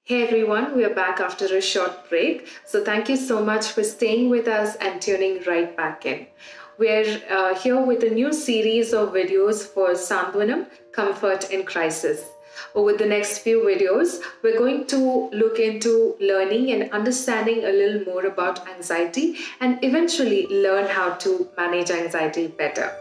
Hey everyone, we are back after a short break. So thank you so much for staying with us and tuning right back in. We're here with a new series of videos for Santhwanam, Comfort in Crisis. Over the next few videos, we're going to look into learning and understanding a little more about anxiety and eventually learn how to manage anxiety better.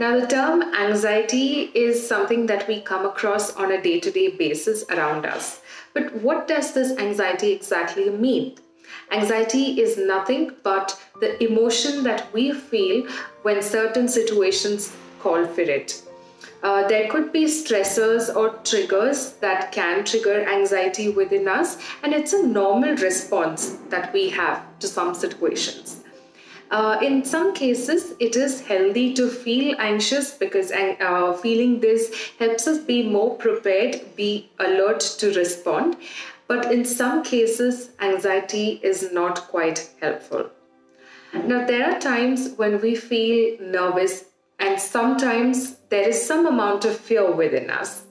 Now, the term anxiety is something that we come across on a day-to-day basis around us. But what does this anxiety exactly mean? Anxiety is nothing but the emotion that we feel when certain situations call for it. There could be stressors or triggers that can trigger anxiety within us, and it's a normal response that we have to some situations. In some cases, it is healthy to feel anxious because feeling this helps us be more prepared, be alert to respond. But in some cases, anxiety is not quite helpful. Now, there are times when we feel nervous, and sometimes there is some amount of fear within us.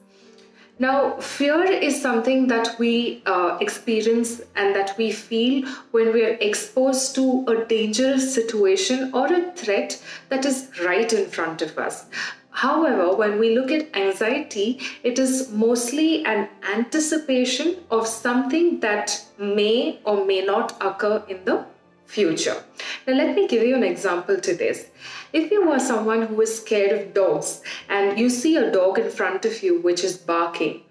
Now, fear is something that we experience and that we feel when we are exposed to a dangerous situation or a threat that is right in front of us. However, when we look at anxiety, it is mostly an anticipation of something that may or may not occur in the future. Now, let me give you an example to this. If you are someone who is scared of dogs and you see a dog in front of you which is barking,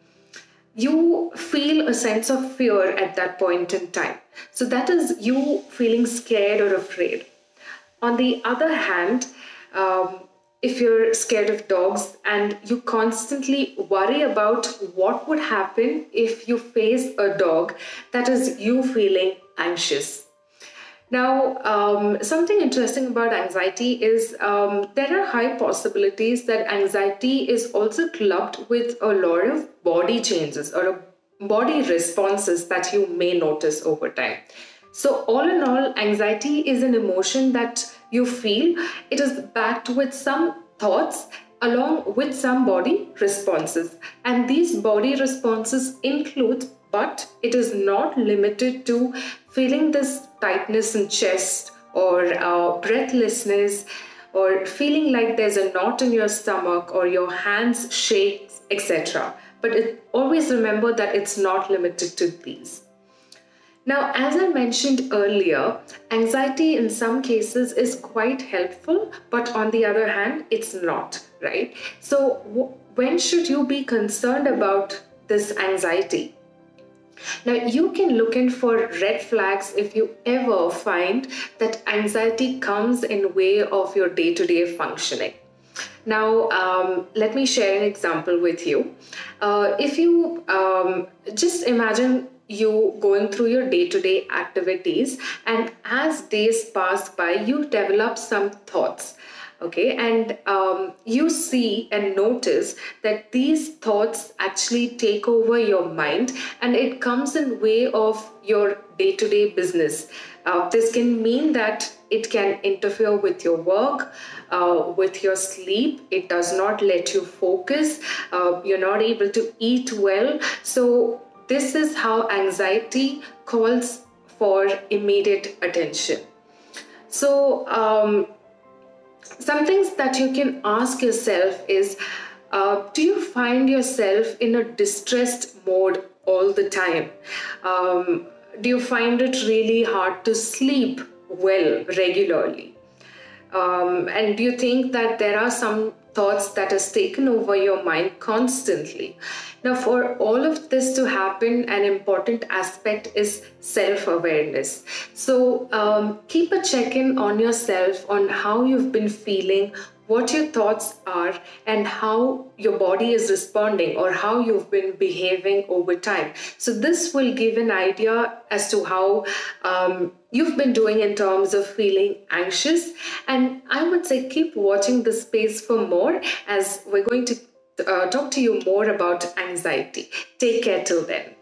you feel a sense of fear at that point in time. So that is you feeling scared or afraid. On the other hand, if you're scared of dogs and you constantly worry about what would happen if you face a dog, that is you feeling anxious. Now, something interesting about anxiety is there are high possibilities that anxiety is also clubbed with a lot of body changes or body responses that you may notice over time. So all in all, anxiety is an emotion that you feel. It is backed with some thoughts along with some body responses. And these body responses include, but it is not limited to feeling this tightness in chest or breathlessness or feeling like there's a knot in your stomach or your hands shake, etc. But always remember that it's not limited to these. Now, as I mentioned earlier, anxiety in some cases is quite helpful, but on the other hand, it's not, right? So when should you be concerned about this anxiety? Now, you can look in for red flags if you ever find that anxiety comes in way of your day-to-day functioning. Now, let me share an example with you. If you just imagine you going through your day-to-day activities, and as days pass by, you develop some thoughts. Okay, and you see and notice that these thoughts actually take over your mind and it comes in way of your day-to-day business. This can mean that it can interfere with your work, with your sleep. It does not let you focus. You're not able to eat well. So this is how anxiety calls for immediate attention. So, some things that you can ask yourself is, do you find yourself in a distressed mode all the time? Do you find it really hard to sleep well regularly? And do you think that there are some thoughts that has taken over your mind constantly? Now, for all of this to happen, an important aspect is self-awareness. So keep a check-in on yourself on how you've been feeling, what your thoughts are, and how your body is responding or how you've been behaving over time. So this will give an idea as to how you've been doing in terms of feeling anxious. And I would say keep watching this space for more, as we're going to talk to you more about anxiety. Take care till then.